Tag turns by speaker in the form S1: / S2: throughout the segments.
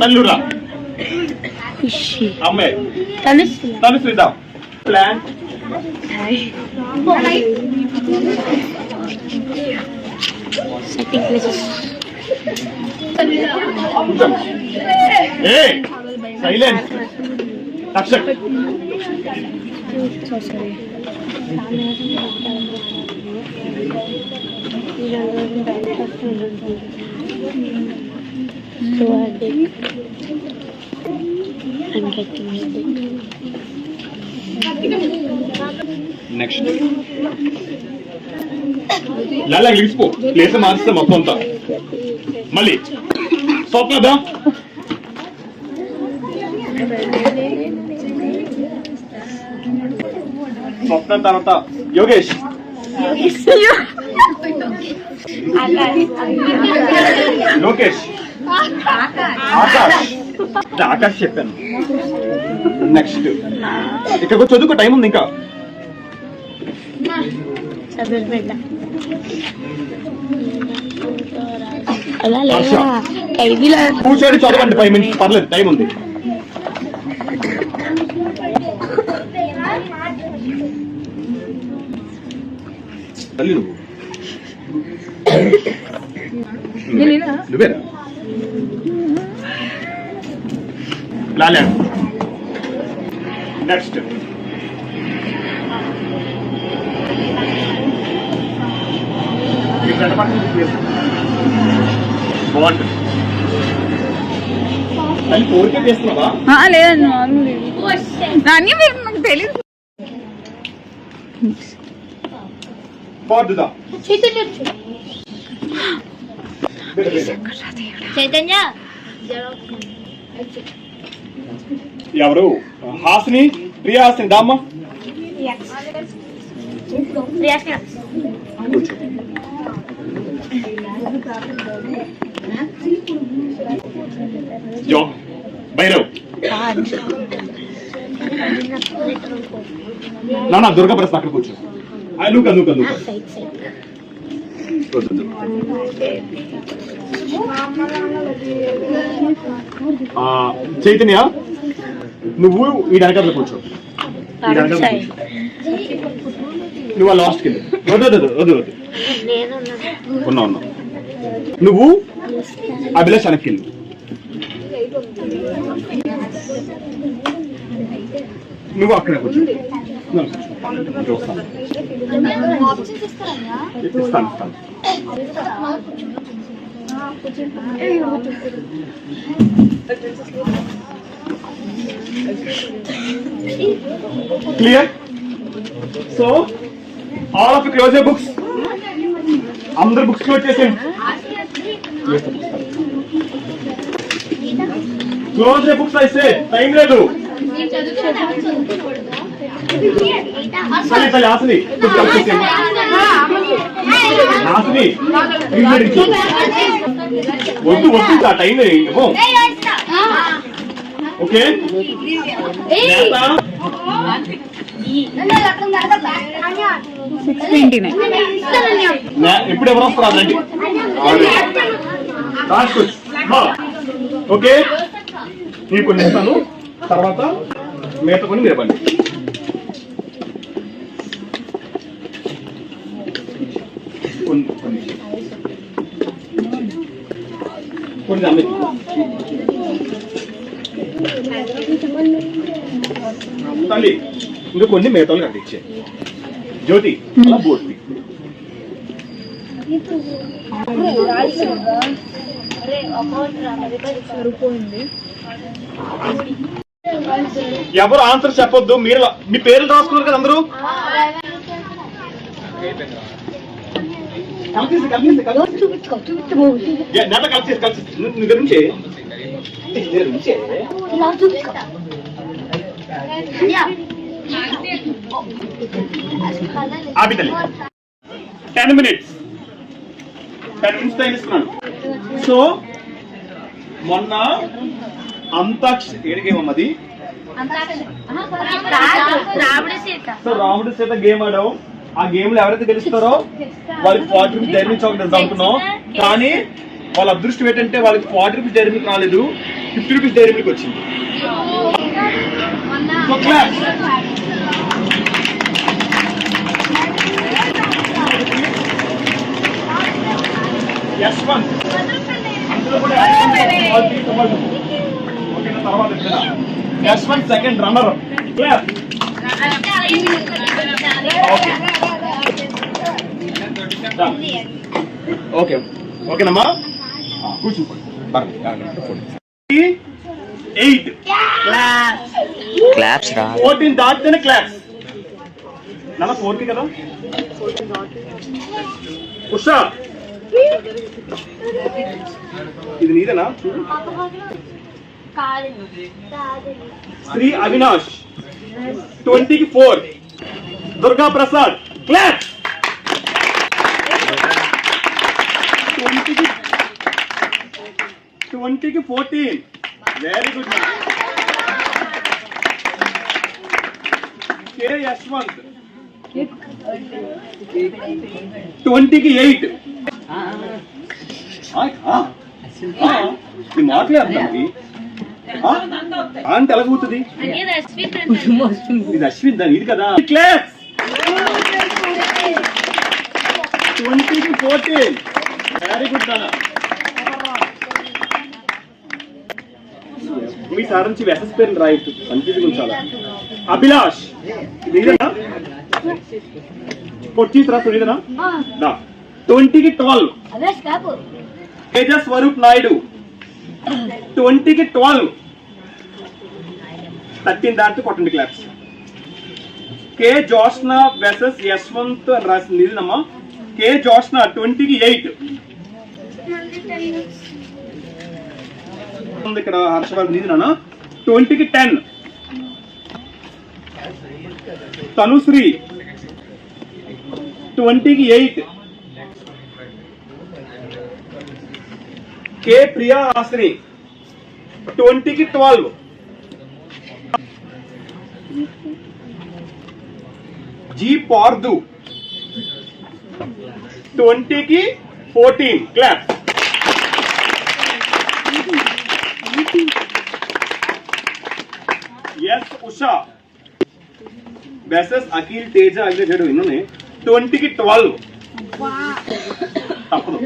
S1: తల్లురా అమ్మాయి తనుశ్రీ దా plan
S2: setting places.
S1: Hey, silence. Action.
S2: So sorry. So I think I'm getting it.
S1: Next. లాలా గిలిసిపో place మార్చేస్తే మొత్తం అంతా మళ్ళీ స్వప్నదా స్వప్న తర్వాత యోగేష్ లోకేష్ ఆకాష్ ఆకాష్ చెప్పాను నెక్స్ట్ ఇక్కడ చదువుకో టైం ఉంది ఇంకా కూర్చోండి చదవండి 5 minutes పర్లేదు టైం ఉంది తల్లి నువ్వేరా లాలా నెక్స్ట్ కోరిక చేస్తున్నావా
S3: లేదండి నాని నాకు తెలియదు
S2: చైతన్య
S1: ఎవరు హాసిని ప్రియా హాసిని దామ్మా జో భైరవ్ నా దుర్గా ప్రశ్న అక్కడ కూర్చో నువ్వు చైతన్య నువ్వు ఈ వెనకాల కూర్చో నువ్వు లాస్ట్ కింద వద్దు ఉన్నా నువ్వు అభిలాష్ వెనక్కి నువ్వు అక్కడ కూర్చో ఇస్తాను clear so all of close your books అందరు బుక్స్ క్లోజ్ చేసేయండి క్లోజ్ యువర్ బుక్స్ అయితే టైం లేదు సరే హాసిని వద్దు టైం ఓకే ఇప్పుడు ఎవరు వస్తారు ఓకే నేను కొన్ని ఇస్తాను తర్వాత మేత కొని మీరు ఇవ్వండి కొన్ని అమ్మి తల్లి ఇంకా కొన్ని మేతలు కట్టించే జ్యోతి అలా బోర్డు ఎవరు ఆన్సర్ చెప్పొద్దు మీరు మీ పేర్లు రాసుకున్నారు కదా అందరూ కలిసి ఆపి తల్లి 10 minutes టైం ఇస్తున్నాను సో మొన్న అంతాక్షరి గేమ్ అమ్మది సో రాముడి సీత గేమ్ ఆడావు ఆ గేమ్ లో ఎవరైతే గెలుస్తారో వాళ్ళకి 40 రూపీస్ డైరీ మిల్క్ చాక్లెట్స్ అనుకున్నాం కానీ వాళ్ళ అదృష్టం ఏంటంటే వాళ్ళకి 40 రూపీస్ డైరీ మిల్క్ రాలేదు 50 రూపీస్ డైరీ మిల్క్ వచ్చింది. So class. S1 అందులో కూడా ఓకేనా, తర్వాత S1 second runner class. Okay ఓకేనమ్మా, కూర్చుంటాం. 8
S4: క్లాప్స్ రా.
S1: 14 దాటితేనే క్లాప్స్. నాన్న 4 కదా. ఉషా ఇది నీదేనా చూడు. శ్రీ అవినాష్ 20కి 4. దుర్గా ప్రసాద్ క్లాప్స్. 20కి 14. Very good. కే యశ్వంత్ 20కి 8. మాట్లాడతానికి అంటే ఎలాగవుతుంది? ఇది అశ్విన్ దాని ఇది కదా. క్లాస్. 20కి 14. వెరీ గుడ్ నాన్న. మీ సార్ నుంచి వెసస్ పేరు రాయొచ్చు, మంచిది ఉంచాలా. అభిలాష్ ఇదేనా? 14 రాసు ఇదేనా? 20కి 12. తేజ స్వరూప్ నాయుడు 20కి 12. 13 దాంట్లో కొట్టండి claps. K Joshna versus Yashwant అని రాసింది నిజనమ్మా. కే జోష్న 20కి 8. ఇక్కడ హర్షవర్ధన్ నిజనా 20కి 10. తనుశ్రీ 20కి 8. కే ప్రియా ఆశ్రీ 20కి 12. జీ పార్దు 20కి 14. Clap. S Usha versus Akhil Teja A grade ఇన్నునే 20కి 12. తప్పదు.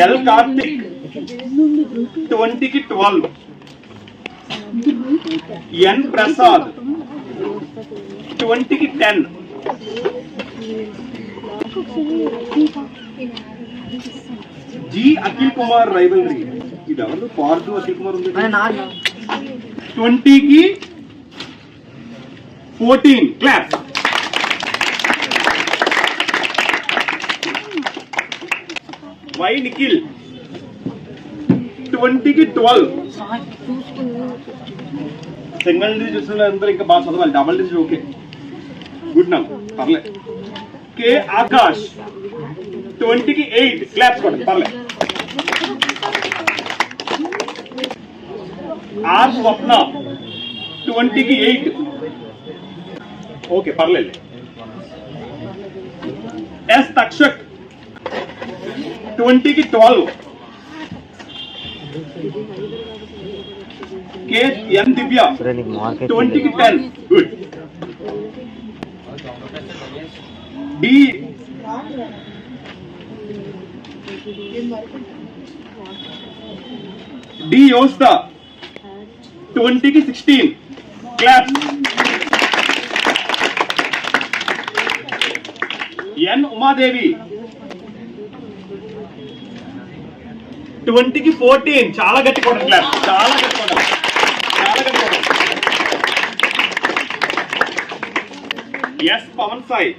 S1: ఎల్ కార్తిక్ 20కి 12. ఎన్ ప్రసాద్ 20కి 10. జి అఖిల్ కుమార్ రైవల్రీ ఇది ఎవరు? పార్దు అఖిల్ కుమార్ ఉంది. 20కి 14. క్లాస్. వై నిఖిల్ 20కి 12. సింగిల్ డిజిట్ చూసిన అందరూ ఇంకా బాగా చదవాలి. డబుల్ డిజిట్ ఓకే, గుడ్ నమ్ పర్లే. కే ఆకాష్ 20కి 8. క్లాప్స్ కొట్టండి పర్లే. ఆర్ స్వప్న 20కి 8. ఓకే పర్లేదు. ఎస్ తక్షక్ 20కి 12. కే ఎం దివ్య 20కి 10. గుడ్. డి డి యోస్తా 20కి 16. క్లాప్. ఎన్ ఉమాదేవి 20కి 14. చాలా గట్టి కొట్టండి క్లాప్. చాలా గట్టి కొట్టండి. చాలా గట్టి కొట్టండి. ఎస్ పవన్ సాయి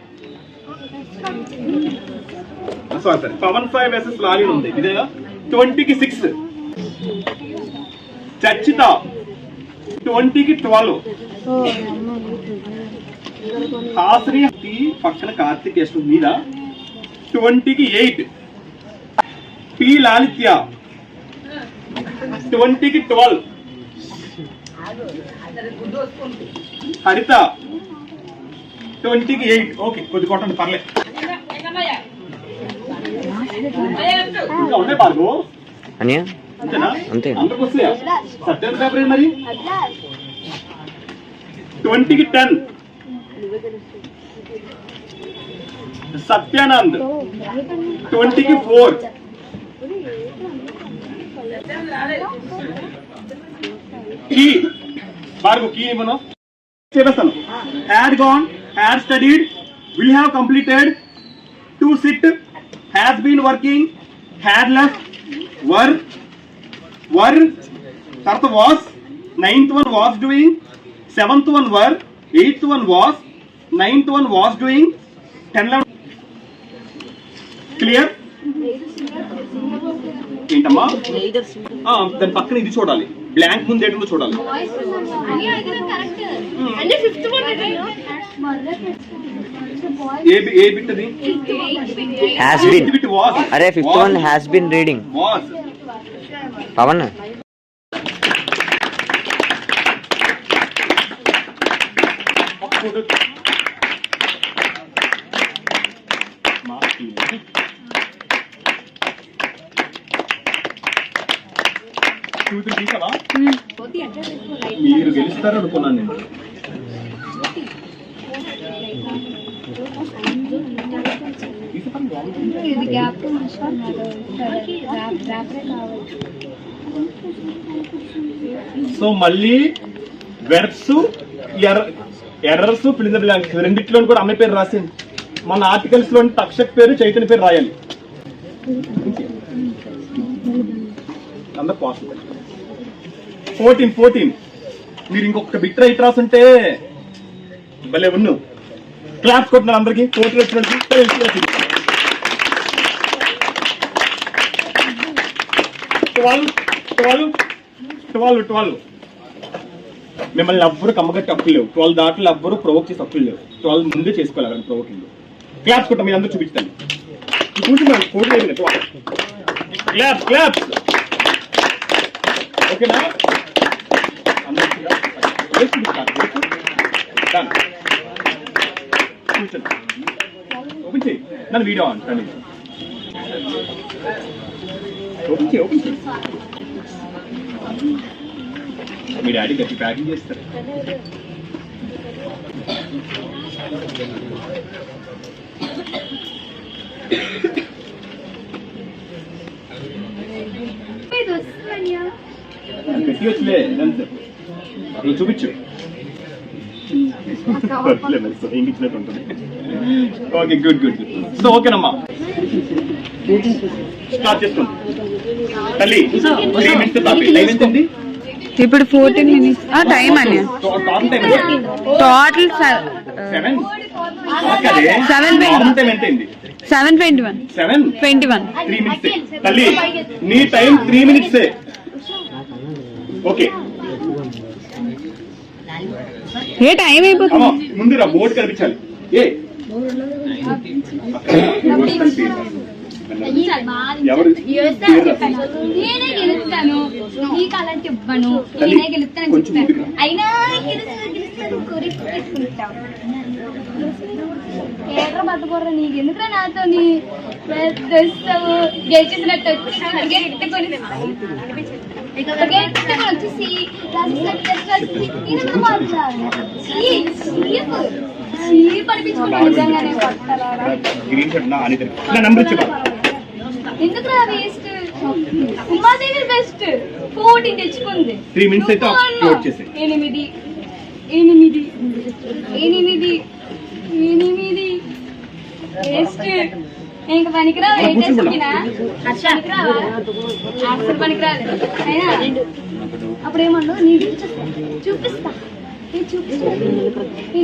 S1: సారీ పవన్ సాయి వెసెస్ లాలి ఉంది ఇదేగా 20కి 6. చర్చిత 20కి 12. హాస్రి పక్కన కార్తిక్ ఎస్ మీద 20కి 8. పి లాలిత్య 20కి 12. హరిత 20కి 8. ఓకే కొద్ది కొట్టండి పర్లేదు. ఇంకా ఉన్నాయి బాబు. అంతేనా?
S4: అంతే.
S1: అందరికి వస్తాయా? సత్యానంద్ పేపర్ ఏంటి మరి? 20కి 10. సత్యానంద్ 20కి 4. కీ భార్గవ్ కీ మనం చేస్తాను. Had gone, had studied, will have completed, to sit, has been working, had left, were, తర్వాత was, 9th one was doing, 7th one were, 8th one was, 9th one was doing, 10, 11. Clear? ఏంటమ్మా? దాని పక్కన ఇది చూడాలి, blank ముందు ఏంటో చూడాలి. ఏ బిట్ అది?
S4: Has been.
S1: Bit was.
S4: అరే 5th one has been reading.
S1: Was.
S4: Pavan
S1: మీరు గెలుస్తారు అనుకున్నాను నేను. సో మళ్ళీ verbs, errors, fill in the blanks రెండిట్లో కూడా అమ్మాయి పేరు రాసింది. మన ఆర్టికల్స్ లో తక్షక్ పేరు, చైతన్య పేరు రాయాలి. అందరు పాసిబుల్. 14 మీరు ఇంకొక బిట్ రైట్ రాసుంటే భలే ఉన్ను. క్లాప్స్ కొట్టినారు అందరికి. 14 వచ్చినట్టు 12 మిమ్మల్ని ఎవ్వరు కమ్మగట్టి హక్కులు లేవు. 12 దాంట్లో ఎవ్వరు ప్రొవోక్ చేసి హక్కులు లేవు. 12 ముందే చేసుకోవాలి ప్రొవోకింగ్. క్లాప్స్ కొట్ట మీరు అందరూ చూపిస్తాను. కూర్చున్నాను. 12 క్లాప్స్. ఓకేనా? ఓపెన్ చేయి. నన్ను వీడియో అంటాను. ఓపెన్ చేయి. మీ డాడీ గట్టి ప్యాకింగ్ చేస్తారు. గట్టి వచ్చిలే చూపించు. ఇచ్చినట్టు ఉంటుంది. Okay good. సో ఓకేనమ్మా, స్టార్ట్ చేసుకోండి. తల్లి 3 minutes టాపిక్. టైం ఎంతండి
S3: ఇప్పుడు? 14 minutes టైం అని.
S1: Total time
S3: total 7:21.
S1: 3 minutes. తల్లి నీ టైం 3 minutes. ఓకే
S3: ఏ టైం అయిపోతుంది?
S1: ముందు రా, బోర్డు కనిపించాలి. ఎవరు
S5: నేనే గెలుస్తాను, నీకు అలాంటి ఇవ్వను, నేనే గెలుస్తాను చెప్తాను. అయినా ఏట్రా పట్టుకోర్రా, నీకు ఎందుకురా నాతో తెస్తావు? గెలిచేసినట్టు వచ్చేసి ఎందుకురా వేస్ట్? ఉమాదేవి బెస్ట్. 14 తెచ్చుకుంది.
S1: 3 minutes అయితే అప్లోడ్ చేసి
S5: 8 వేస్ట్. ఇంకా పనికిరావు. ఏం చేసుకున్నా అసలు పనికిరాలేదు. అయినా అప్పుడేమన్నా నీకు చూపిస్తా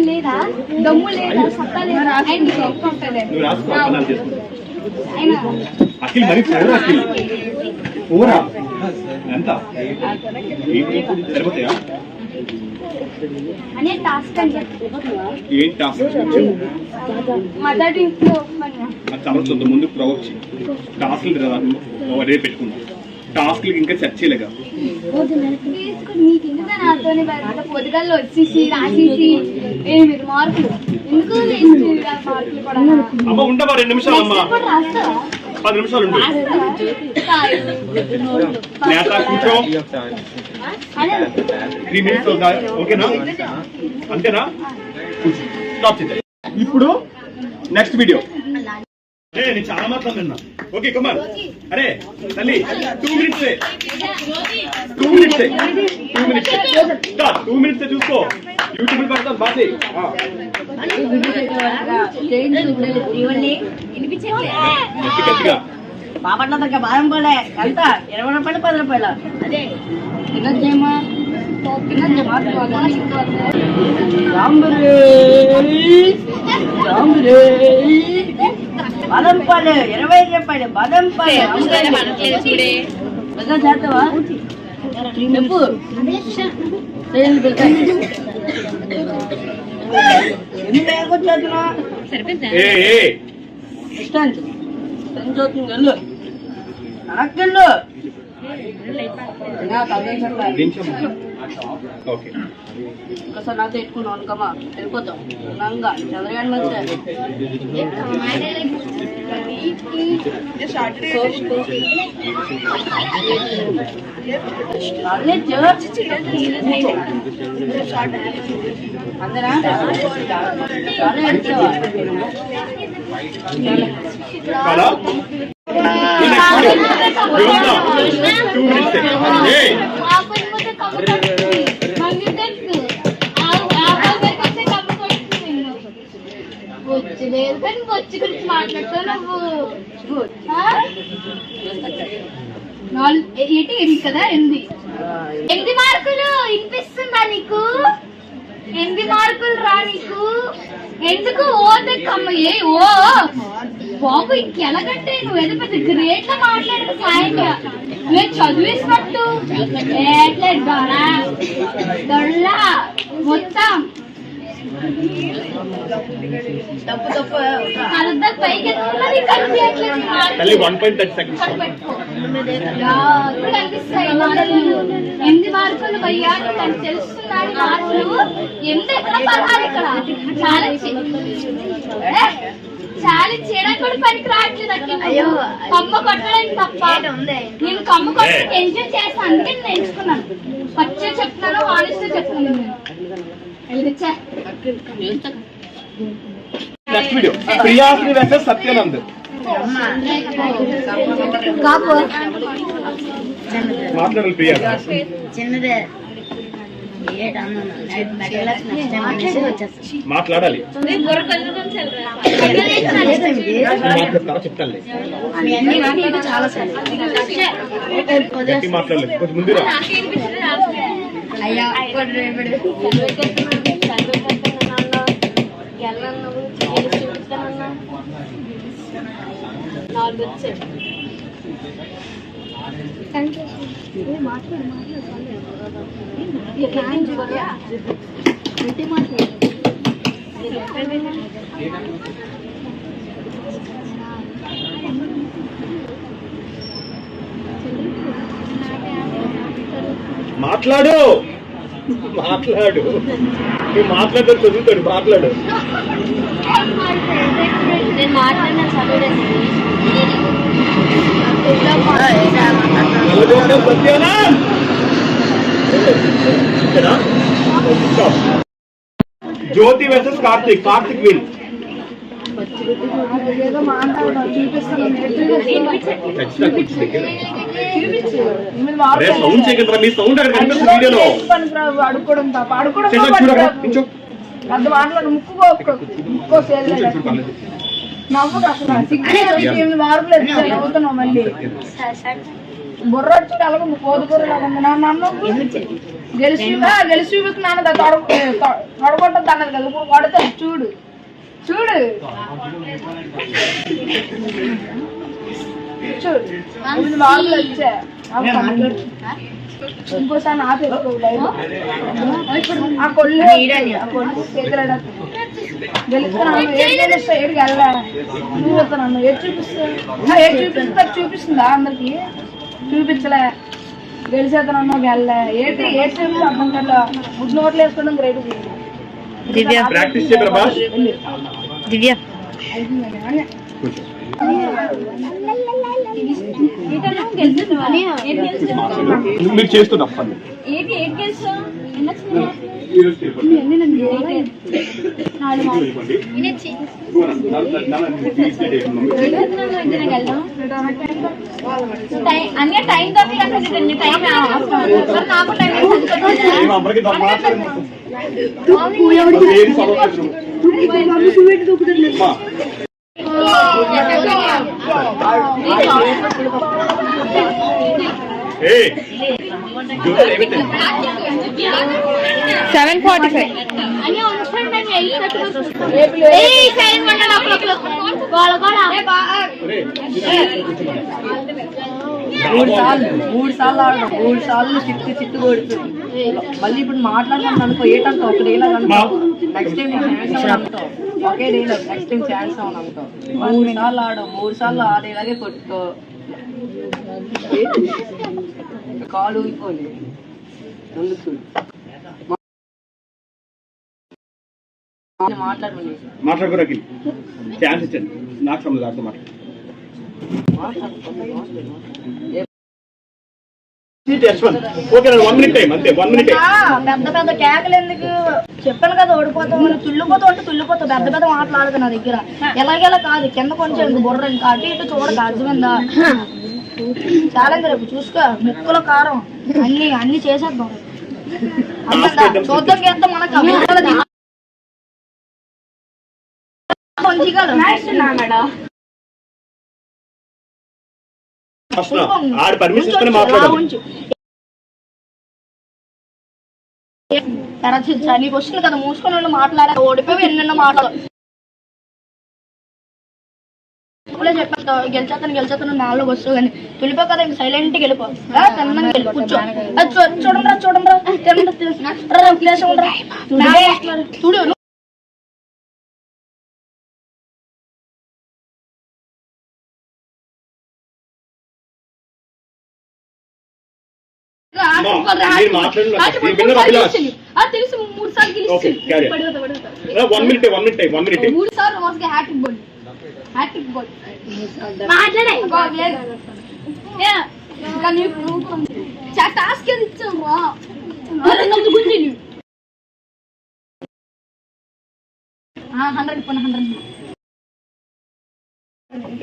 S5: లేదా దమ్ము లేదా సత్తా లేదా ఆయన ఉంటుంది. అయినా
S1: అఖిల్ మరి పోరా ఎంత సరిపోతాయా?
S5: అనే టాస్క్ అని చెప్పి
S1: ఏం టాస్క్?
S5: మొదటి ఇంట్లో
S1: సంవత్సరం ముందు ప్రొవోక్ టాస్క్లు రేపు పెట్టుకున్నాం. టాస్క్లకి ఇంకా సెర్చ్ చేయలేగా.
S5: నీకు ఎందుకు నాతోనే పొద్దుగాల్లో వచ్చేసి రాసేసి 8 మార్కులు ఎందుకు? మార్కులు కూడా
S1: అమ్మ ఉండవా 2 నిమిషాలు అమ్మా.
S5: రాస్తావా?
S1: 10 నిమిషాలు ఉండు. నేత కూర్చో. 3 minutes అవుతా. ఓకేనా? అంతేనా? కూర్చో. స్టాప్ చేద్దాం. ఇప్పుడు నెక్స్ట్ వీడియో. నేను చాలా మాట్లాడుతున్నా. ఓకే కుమార్, అరే తల్లి 2 minutes 2 minutes చూసుకో. యూట్యూబ్ పెడతాను బాధే. గట్టిగా
S2: బాపట్ల దగ్గర బాదం పడే ఎంత 20 రూపాయలు 10 రూపాయలు అదే తినచ్చేమా బాదం పడే 20 రూపాయలు బాదం పడే చేస్తావా చెప్పు వెళ్ళు వెళ్ళు ఒకసారి నాతో ఎట్టుకున్నావు అనుకమ్మా వెళ్ళిపోతాం నంగా చంద్రగాడి మంచి అందరా
S5: వచ్చి గురించి మాట్లాడుతావు నువ్వు ఏంటి కదా 8 మార్కులు వినిపిస్తుందా నీకు 8 మార్కులు రా నీకు ఎందుకు ఓదక్కమ్మ ఏ ఓ బాబు ఇంకెలాగంటే నువ్వు ఏదో పెద్ద గ్రేట్ గా మాట్లాడదు సాయంగా నువ్వు చదివేసినట్టు దొల్లా మొత్తం తప్పు తప్పు పైకి కనిపిస్తాయి 8 మార్కులు భయ్యా నీకు తెలుస్తున్నాడు మార్కులు 8 ఎక్కడ పదహారు ఇక్కడ చాలా చేయడానికి కూడా పనికి రావట్లేదు అయ్యో కమ్మ కొట్టడానికి తప్ప నేను కమ్మ కొట్టడానికి ఎంజాయ్ చేస్తాను అందుకే నేను ఎంచుకున్నాను పచ్చ చెప్తున్నాను ఆనెస్ట్ చెప్తున్నాను
S1: next video Priyasri versus Satyanand. మాట్లాడాలి ప్రియా. మాట్లాడాలి చెప్తాను మాట్లాడలేదు కొంచెం ముందు మాట్లాడు మాట్లాడు నువ్వు మాట్లాడతాడు చదువుతాడు మాట్లాడు.
S5: నేను మాట్లాడిన చదువులేదు
S1: Jyothi versus Karthik. Karthik win. Sound చేయగలరా మీ సౌండ్ అక్కడ కనిపిస్తుంది వీడియోలో.
S2: అడుకోవడం తప్ప అడుకోవడం నవ్వుకు అసలు 8 మార్కులు చదువుతున్నావు మళ్ళీ బుర్ర వచ్చి అలాగ కోదుకూరలాగా ఉంది నన్ను గెలిచి నాన్న తొడగొట్టద్దు అన్నది కదా ఇప్పుడు కొడతాను చూడు చూడు చూడు 8 మార్కులు వచ్చా ఇంకోసారి నా పెట్టుకోలేదు ఆ కొల్లు చేతులు గెలుస్తున్నాను ఏడు వెళ్ళా నువ్వు వస్తున్నాను ఏడు చూపిస్తుందా అందరికి చూపించలే గెలిచేతనన్నా వెళ్ళా ఏంటి ఏడు చూపిస్తా అర్థం కదా గుడ్ నోట్లు వేసుకోవడం గ్రేట్.
S3: దివ్య
S1: మీరు చేస్తున్న పని
S5: అన్నీ టైం దొరకలేదు టైం నాకు
S1: Hey!
S3: 7:45.
S5: అని అనుకుంటే మేము 8:30 ఏయ్ టైం వండడం అప్పుడు గోల గోల
S2: మూడు సార్లు ఆడడం 3 సార్లు చిట్టు కొడుతుంది మళ్ళీ ఇప్పుడు మాట్లాడుతున్నాను అనుకో ఏటంటావు ఒక డైలాగ్ అంటావు నెక్స్ట్ టైం ఛాన్స్ అంటావు ఒకే డైలాగ్ నెక్స్ట్ టైం ఛాన్స్ అవును అంటావు 3 సార్లు ఆడవు 3 సార్లు ఆ డైలాగే కొట్టుకో కాలు ఊగిపోలే
S1: మాట్లాడుకోరా ఛాన్స్ ఇచ్చాను నాకు సంబంధం దాంతో మాట్లాడు ఓకే 1 minute టైం అంతే 1 minute
S2: పెద్ద పెద్ద కేకలు ఎందుకు చెప్పాను కదా ఓడిపోతాం తుల్లిపోతావు పెద్ద పెద్ద మాట్లాడదు నా దగ్గర ఎలాగెలా కాదు కింద కొంచెం బుర్ర ఇంకా అటు ఇటు చూడక అర్థమైందా ఛాలెంజ్ రేపు చూసుకో ముక్కల కారం అన్ని చేసేద్దాం చూద్దాం చేద్దాం మనకు
S1: ఆడ పర్మిషన్ ఇస్తేనే మాట్లాడాలి
S2: నీకు వస్తుంది కదా మూసుకొని మాట్లాడా ఓడిపోయి ఎన్నెన్నో మాట్లాడు చెప్పేస్తావు గెలిచేస్తాను నాలుగు వస్తావు కానీ తులిపో కదా ఇంక సైలెంట్ గా వెళ్ళిపో తిన్నాక వెళ్ళి కూర్చో చూడు
S5: తెలుసు 3 సార్లు గెలిచి
S1: 1 minute
S5: 3 సార్లు హ్యాట్రిక్ బాల్ మాట్లాడే టాస్క్ ఏది ఇచ్చాం రా 100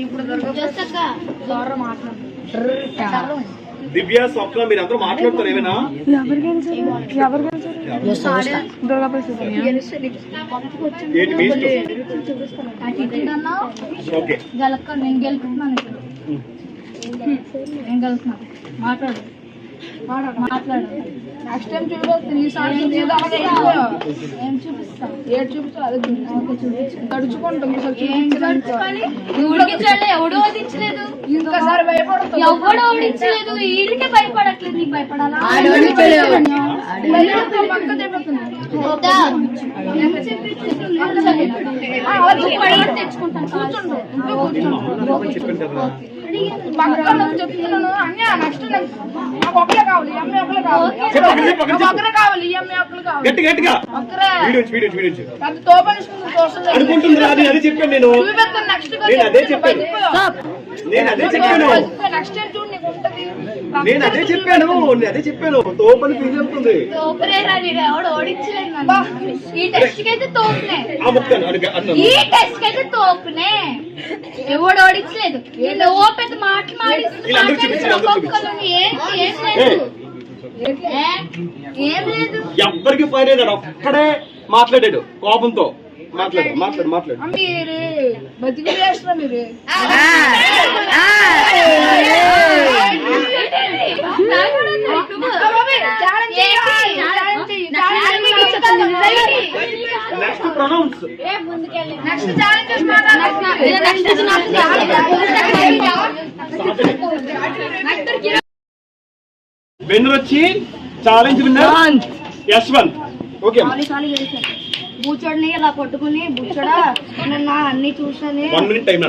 S5: ఇప్పుడు మాట్లాడు
S1: దివ్య స్వప్న మీరు అందరూ మాట్లాడుతారు ఏమైనా ఏంటి మీ ఇష్టం ఓకే
S5: నేను గెలుపుతున్నాను మాట్లాడు నెక్స్ట్ టైం ఏం చూపిస్తాను ఎవడో ఓడించలేదు ఎవడో ఓడించలేదు వీడికే భయపడట్లేదు నీకు భయపడాలా తెచ్చుకుంటాను చెప్తున్నాను అన్నీ నెక్స్ట్ నాకు ఒకరే కావాలి
S1: అదే చెప్పాను నేను అదే చెప్పాను తోపని ఫీల్ అవుతుంది
S5: ఈ టెస్ట్ కి అయితే తోపునే ఈ టెస్ట్ కి అయితే తోపునే ఎవడు ఓడించలేదు పెద్ద మాట్లాడి ఏం లేదు
S1: ఎవ్వరికి ఫైర్ అయ్యాడు ఒక్కడే మాట్లాడాడు కోపంతో మాట్లాడు
S2: మీరు బతికి చేస్తున్నా మీరు
S1: నెక్స్ట్ ప్రొనౌన్స్ విన్నర్ వచ్చి ఛాలెంజ్ విన్నర్ యశ్వంత్ ఓకే
S2: బూచోడిని ఇలా కొట్టుకుని బూచోడా నిన్న అన్ని చూసాను
S1: 1 minute టైం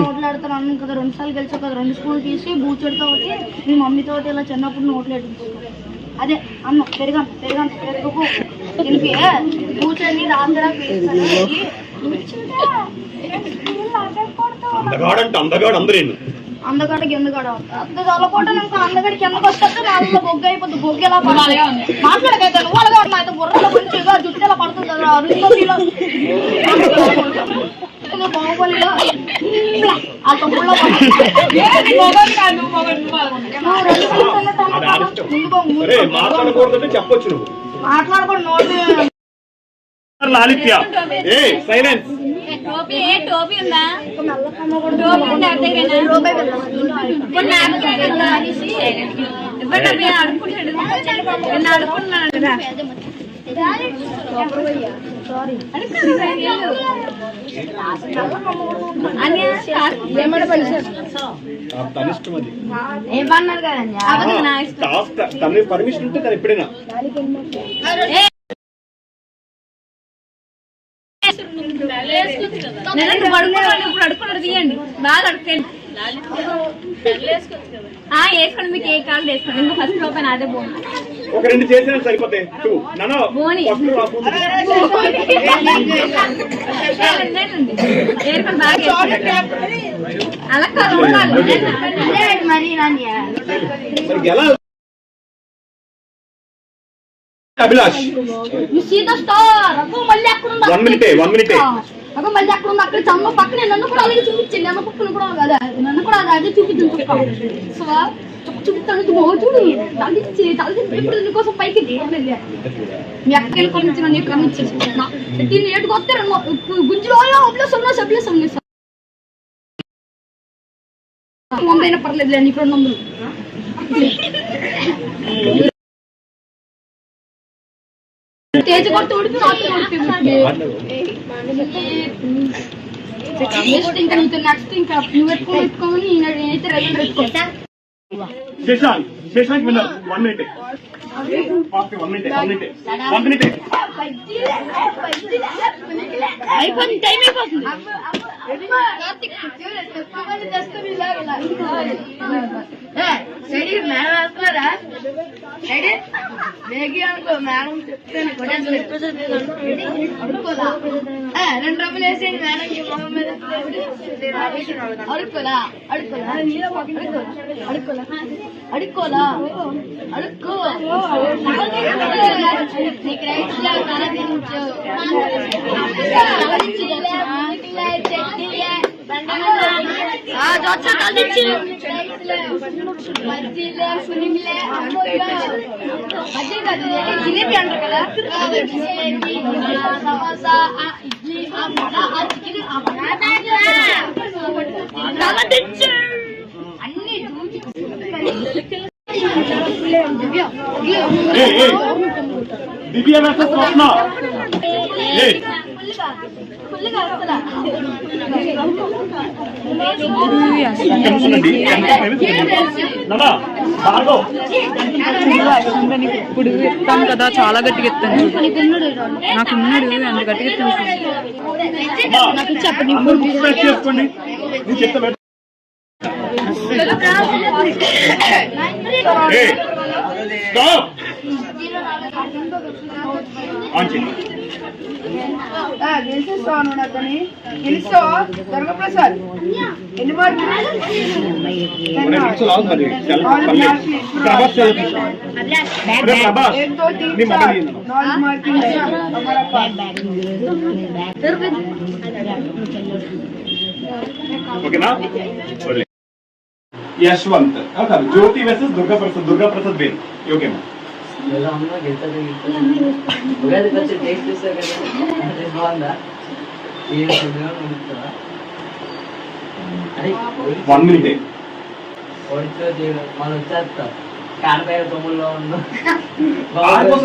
S2: నోట్లాడుతాను అన్నాను కదా 2 సార్లు గెలిచావు కదా 2 స్పూన్లు తీసి బూచోడితో ఒకటి మీ మమ్మీతో ఇలా చిన్నప్పుడు నోట్లు ఎట్టించుకో అదే అమ్మ పెరుగు తినిపి బూచోడిని రాత్రి
S1: అందగాడు అందరూ
S2: అందగడికి ఎందుకడ చల్లకుండా ఇంకా అందగడికి ఎందుకు వస్తే నాలుగులో బొగ్గు అయిపోతుంది. బొగ్గు ఎలా మాట్లాడకైతే నువ్వు అలాగే అయితే బుర్రలో మంచిగా జుట్టు ఎలా పడుతుంది కదా అరుంధతిలో బాహుబలిలో ఆ తమ్ముళ్ళో
S1: మాట్లాడకూడదంటే చెప్పొచ్చు నువ్వు.
S2: మాట్లాడకూడదు నోటి
S1: లాలిత్య ఏ సైలెన్స్.
S5: టోపీ ఉందా?
S1: తనిష్టం అది.
S2: ఏమన్నారు కదండి
S1: తన పర్మిషన్ ఉంటే తను ఎప్పుడైనా
S5: ఇప్పుడు అడుక్కున్నాడు తీయండి బాగా అడుక్కండి వేసుకోండి. మీకు ఏ కాళ్ళు వేసుకోండి. ఇంకా ఫస్ట్ రూపాయి అదే బోన్
S1: ఒక 2 చేసినా సరిపోతాయి.
S5: బోని ఏరుకొని బాగా అలా కాదు
S2: మరి
S1: అభిలాష్
S2: మళ్ళీ అక్కడ అక్కడ మళ్ళీ అక్కడ ఉంది. అక్కడ చమ్మ పక్కనే నన్ను కూడా అలాగే చూపించండి. అన్న పక్కన కూడా కదా నన్ను కూడా అదే చూపించండి. చూపిస్తాను చూడు తల్లిచ్చి ఇప్పుడు నీకోసం పైకి మీ అక్కడికి వెళ్ళి నన్ను క్రమించేసి దీన్ని ఏటుకు వస్తే గుంజులో అయినా పర్లేదు నీకు 200 తేజ కొడుతూ ఉడిపి ఇంకా నీతో నెక్స్ట్ ఇంకా నువ్వు పెట్టుకోమని నేనైతే రెగ్యులర్ పెట్టుకుంటా.
S1: Shashank winner 1 minute.
S2: అయిపోతుంది టైం అయిపోతుంది. మేడం వేస్తున్నారా అనుకో మేడం చెప్తాను 2 రూపాయలు వేసేయండి మేడం మొహం మీద అడుక్కోలా అడుక్కోలా అడుక్కో నీకు రైట్స్ జిలేబీ అంటారు కదా సమోసా ఇడ్లీ అన్ని
S1: దివ్య వర్సెస్ స్వప్న.
S3: ఇప్పుడు ఎత్తాను కదా చాలా గట్టిగా ఎత్తాను. నాకు ఉన్నాడు అంత గట్టిగా ఎత్తాను.
S1: చెప్పండి చేసుకోండి.
S6: గెలిచేస్తాను అతని గెలుస్తావా దుర్గప్రసాద్? ఎన్ని మార్కులు?
S1: ఓకేనా? యశ్వంత్ కాదు జ్యోతి వర్సెస్ దుర్గాప్రసాద్ వేరు. ఓకేమా? వన్ మినిట్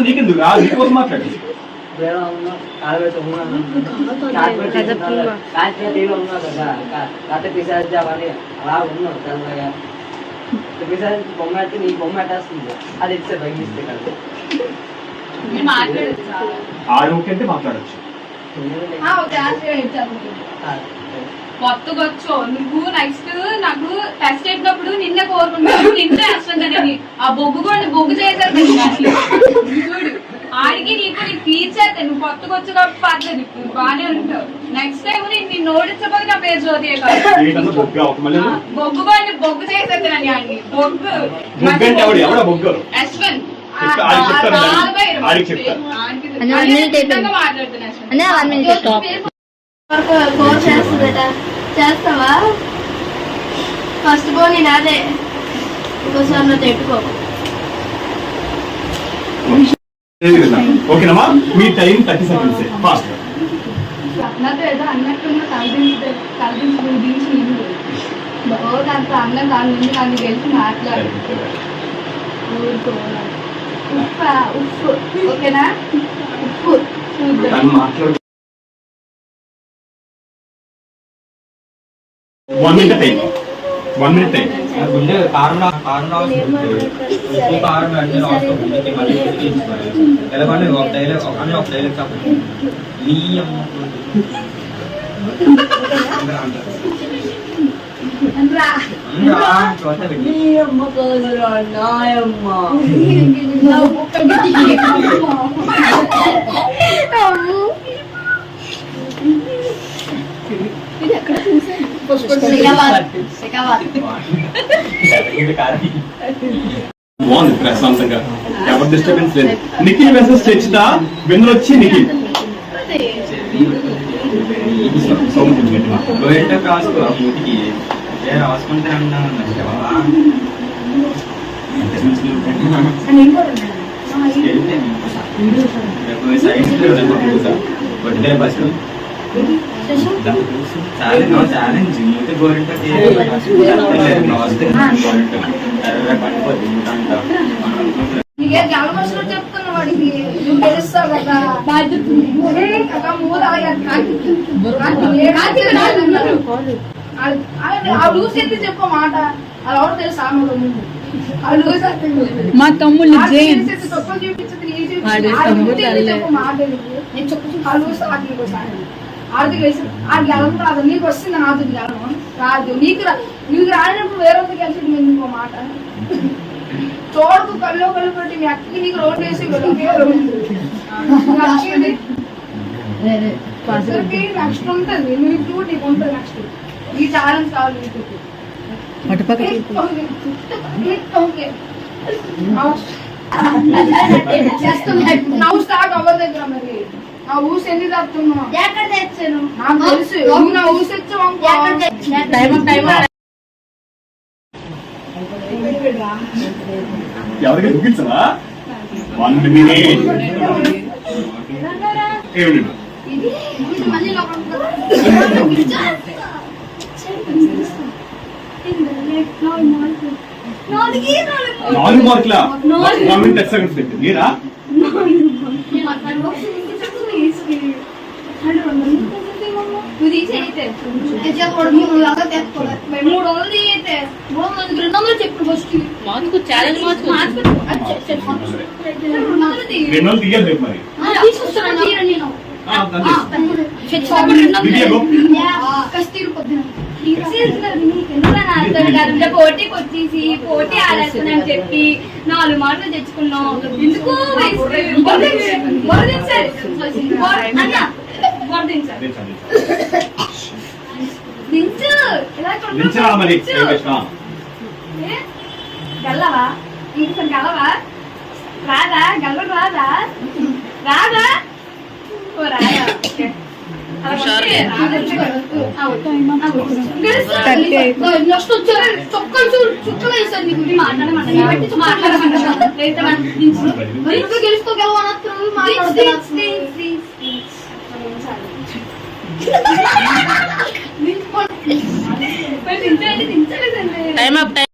S1: నీకెందుకు నీకోసం మాట్లాడు.
S7: అలా ఉన్నావు చల్లగా బొమ్మ అయితే నీ బొమ్మ అట్టేస్తుంది. అది ఇస్తే తగ్గిస్తే కదా
S1: అంటే మాట్లాడచ్చు.
S5: కొత్తగొచ్చో నువ్వు నెక్స్ట్ నాకు టెస్ట్ అయినప్పుడు నిన్నే కోరుకుంటాను. నిన్నే వస్తుందని ఆ బొగ్గు చేశారు చూడు ఆడికి నీకు తీర్చేస్తే నువ్వు కొత్తగొచ్చు కాబట్టి పర్లేదు బాగానే ఉంటావు.
S3: నెక్స్ట్ టైం నిన్ను ఓడించబోయి నా పేరు జ్యోతియే కాదు.
S1: ఏంటన్నా బొగ్గు ఒక మళ్ళీ
S3: బొగ్గు పోయి బొగ్గు చేసేద్దాన్ని అండి. బొగ్గు
S1: బొగ్గు అంటే ఎవడా బొగ్గు
S3: అశ్వన్
S1: ఆడికి చెప్తాను ఆడికి చెప్తాను
S2: కోర్స్ చేస్తుందట, చేస్తావా? ఫస్ట్ బో నేను అదే ఇంకోసారి నా తెట్టుకో.
S1: ఓకేనమ్మా మీ టైం 30 సెకండ్స్ ఫాస్ట్.
S3: నాతో ఏదో అన్నట్టున్న కల్పించి అంత అన్నం దాని నుంచి నన్ను గెలిచి మాట్లాడు. ఉప్పు ఓకేనా? ఉప్పు
S1: మాట్లాడు. 1 minute టైం. 1 minute time.
S7: గుండె కారం కారం అన్ని రాసుకోండి. మళ్ళీ ఎలాగంటే ఒక డైలాగ్ ఒక డైలాగ్ చెప్పండి. నీ అమ్మ
S1: బాగుంది ప్రశాంతంగా, ఎవరి డిస్టర్బెన్స్ లేదు. నిఖిల్ మెసేజ్ తెచ్చినా వెన్ను వచ్చి నిఖిల్
S7: రాసుకో మూతికి రాసుకుంటే అన్నా ఛాలెంజ్ గోరింటకి
S2: నీకే గెలవసలు చెప్తున్నా వాడికి, నువ్వు గెలుస్తావు కదా బాధ్యత. ఆ లూస్ ఎత్తి చెప్పు మాట, అది ఎవరు తెలుసు
S3: మా తమ్ముళ్ళు
S2: తొక్కలు చూపించదు చెప్పు మాట. నేను చెప్పు ఆ లూస్ ఆర్థిక ఆడికి గెలవడం రాదు, నీకు వస్తుంది నాతో గెలవం రాదు. నీకు రానప్పుడు వేరే కలిసి ఇంకో మాట చోడుకు కళ్ళు పెట్టి మీ అక్కకి నీకు రోడ్ వేసి నెక్స్ట్ ఉంటుంది. నువ్వు చూడు నీకు ఉంటుంది నెక్స్ట్. ఈ ఛాలెంజ్ కావాలి నీకు. నవ్వు స్టార్ట్ అవ్వదు దగ్గర. మరి నా ఊసి ఎన్ని తప్పుతున్నావు? ఎక్కడ తెచ్చాను నాకు తెలుసు. నువ్వు నా ఊసి వచ్చావు.
S1: ఎవరికి చూపించవా? 1 minute.
S2: మళ్ళీ
S1: 4 మార్కులా? 1 minute 10 seconds పెట్టి మీరా? రెండు తీయాలి రేపు మరి.
S5: పోటీకి వచ్చేసి పోటీ ఆడేస్తానని చెప్పి 4 మార్కులు తెచ్చుకున్నాం. ఎందుకు గెల్లవా? ఇంకొకసారి గెలవా? రాదా? గెలవడం రాదా? రాదా? ఓ రాదా?
S3: Time up.